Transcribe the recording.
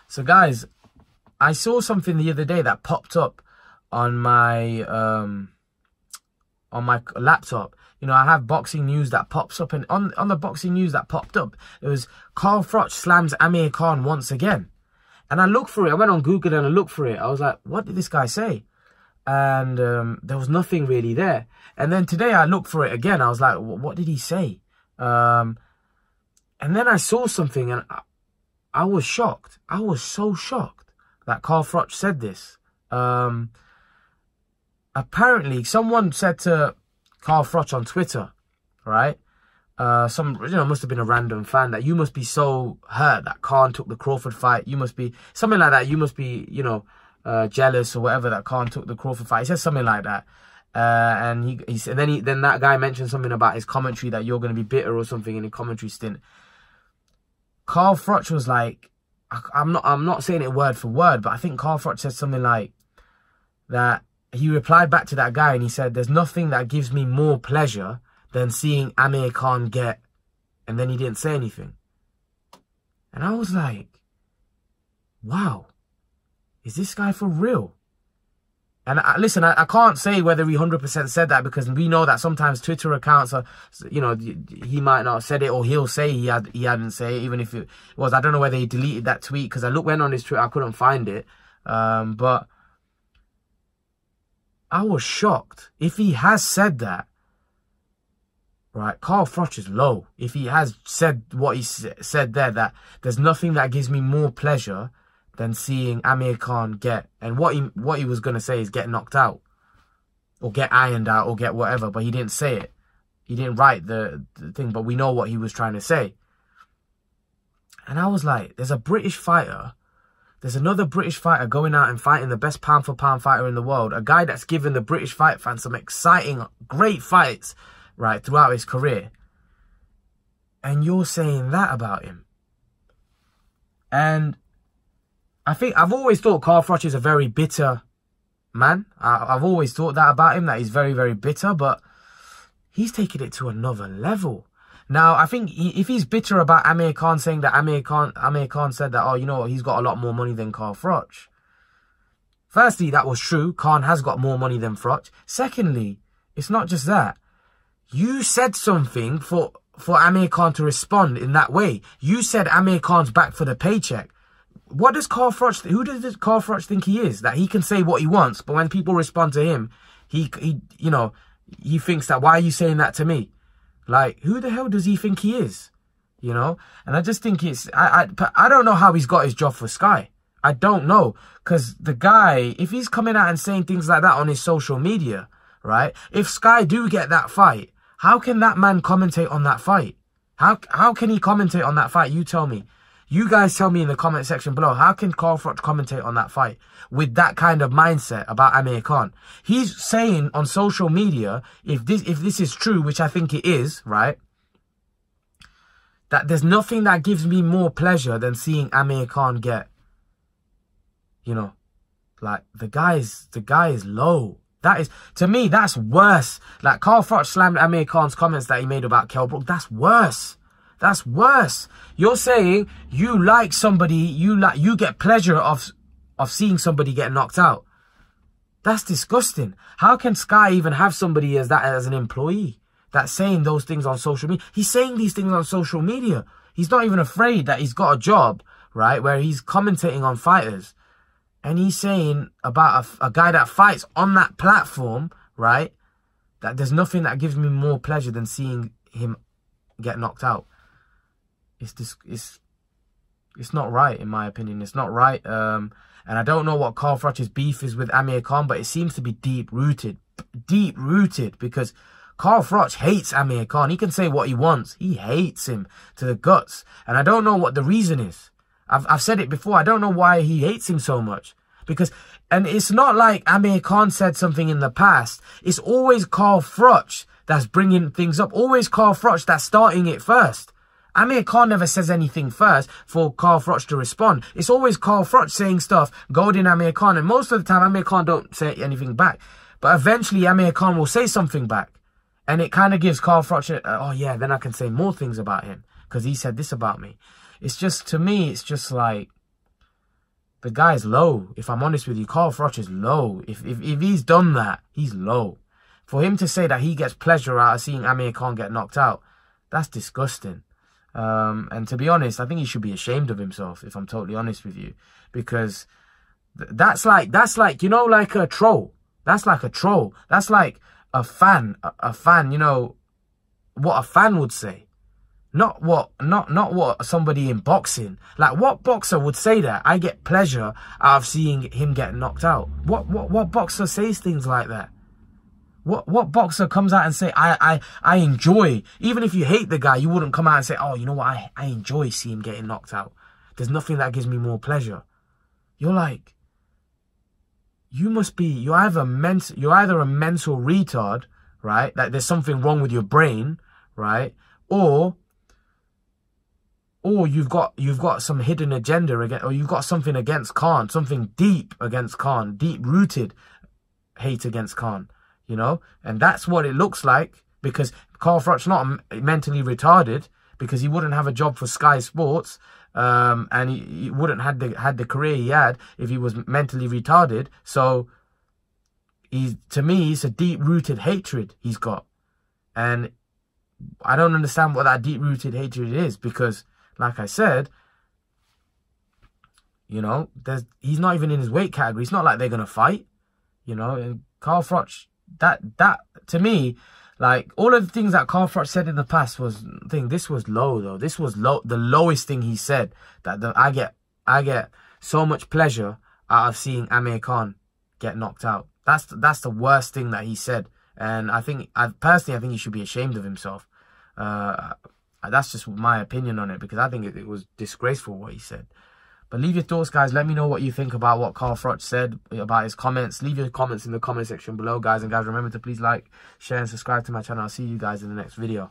So guys, I saw something the other day that popped up on my laptop. You know, I have boxing news that pops up, and on the boxing news that popped up, it was Carl Froch slams Amir Khan once again. And I looked for it. I went on Google and I looked for it. I was like, what did this guy say? And there was nothing really there. And then today I looked for it again. I was like, what did he say? And then I saw something and I was shocked. I was so shocked that Carl Froch said this. Apparently, someone said to Carl Froch on Twitter, right? Must have been a random fan, that you must be so hurt that Khan took the Crawford fight. You must be, something like that. You must be, jealous or whatever that Khan took the Crawford fight. He said something like that. And he said, then that guy mentioned something about his commentary, that you're going to be bitter or something in the commentary stint. Carl Froch was like, I'm not saying it word for word, but I think Carl Froch said something like that. He replied back to that guy and he said, there's nothing that gives me more pleasure than seeing Amir Khan get, and then he didn't say anything. And I was like, wow, is this guy for real? And listen, I can't say whether he 100% said that, because we know that sometimes Twitter accounts are, he might not have said it, or he'll say he hadn't said it, even if it was. I don't know whether he deleted that tweet, because went on his Twitter, I couldn't find it. But I was shocked. If he has said that, right, Carl Froch is low. If he has said what he said there, that there's nothing that gives me more pleasure than seeing Amir Khan get, and what he was going to say is get knocked out, or get ironed out, or get whatever, but he didn't say it. He didn't write the thing, but we know what he was trying to say. And I was like, there's another British fighter going out and fighting the best pound-for-pound fighter in the world, a guy that's given the British fight fans some exciting, great fights, right, throughout his career. And you're saying that about him. And I think I've always thought Carl Froch is a very bitter man. I've always thought that about him, that he's very, very bitter, but he's taken it to another level. Now, I think if he's bitter about Amir Khan saying that Amir Khan said that, oh, you know what, he's got a lot more money than Carl Froch. Firstly, that was true. Khan has got more money than Froch. Secondly, it's not just that. You said something for Amir Khan to respond in that way. You said Amir Khan's back for the paycheck. What does Carl Froch, who does Carl Froch think he is? That he can say what he wants, but when people respond to him, he thinks that, why are you saying that to me? Like, who the hell does he think he is? And I just think it's, I don't know how he's got his job for Sky. I don't know. Because the guy, if he's coming out and saying things like that on his social media, right? If Sky do get that fight, how can that man commentate on that fight? How can he commentate on that fight? You tell me. You guys tell me in the comment section below, how can Carl Froch commentate on that fight with that kind of mindset about Amir Khan? He's saying on social media, if this is true, which I think it is, right, that there's nothing that gives me more pleasure than seeing Amir Khan get, like, the guy is low. That is, to me, that's worse. Like, Carl Froch slammed Amir Khan's comments that he made about Kell Brook. That's worse. That's worse. You're saying you like somebody, you get pleasure of seeing somebody get knocked out. That's disgusting. How can Sky even have somebody as an employee that's saying those things on social media? He's saying these things on social media. He's not even afraid that he's got a job, right, where he's commentating on fighters. And he's saying about a guy that fights on that platform, right, that there's nothing that gives me more pleasure than seeing him get knocked out. It's not right, in my opinion. It's not right. And I don't know what Carl Froch's beef is with Amir Khan, but it seems to be deep-rooted. Deep-rooted, because Carl Froch hates Amir Khan. He can say what he wants. He hates him to the guts. And I don't know what the reason is. I've said it before. I don't know why he hates him so much. And it's not like Amir Khan said something in the past. It's always Carl Froch that's bringing things up. Always Carl Froch that's starting it first. Amir Khan never says anything first for Carl Froch to respond. It's always Carl Froch saying stuff, goading Amir Khan. And most of the time, Amir Khan don't say anything back. But eventually, Amir Khan will say something back. And it kind of gives Carl Froch, oh yeah, then I can say more things about him, because he said this about me. It's just, to me, it's just like, the guy's low. If I'm honest with you, Carl Froch is low. If he's done that, he's low. For him to say that he gets pleasure out of seeing Amir Khan get knocked out, that's disgusting. And to be honest, I think he should be ashamed of himself, if I'm totally honest with you. Because that's like, you know, like a troll. That's like a troll. That's like a fan, you know, what a fan would say. Not what somebody in boxing. Like, what boxer would say that? I get pleasure out of seeing him get knocked out. What boxer says things like that? What boxer comes out and say, I enjoy, even if you hate the guy, you wouldn't come out and say, oh, you know what, I enjoy seeing him getting knocked out. There's nothing that gives me more pleasure. You're like, you're either a mental retard, right? That there's something wrong with your brain, right? Or you've got some hidden agenda again, or you've got something against Khan, something deep against Khan, deep-rooted hate against Khan. You know, and that's what it looks like, because Carl Froch's not mentally retarded, because he wouldn't have a job for Sky Sports, and he wouldn't had the career he had if he was mentally retarded. So to me, it's a deep-rooted hatred he's got, and I don't understand what that deep-rooted hatred is, because, like I said, you know, he's not even in his weight category. It's not like they're gonna fight, you know. And Carl Froch, that to me, like, all of the things that Carl Froch said in the past this was low though. This was low, the lowest thing he said. I get so much pleasure out of seeing Amir Khan get knocked out. That's the worst thing that he said, and I personally think he should be ashamed of himself. That's just my opinion on it, because I think it was disgraceful what he said. But leave your thoughts, guys. Let me know what you think about what Carl Froch said, about his comments. Leave your comments in the comment section below, guys. And guys, remember to please like, share, and subscribe to my channel. I'll see you guys in the next video.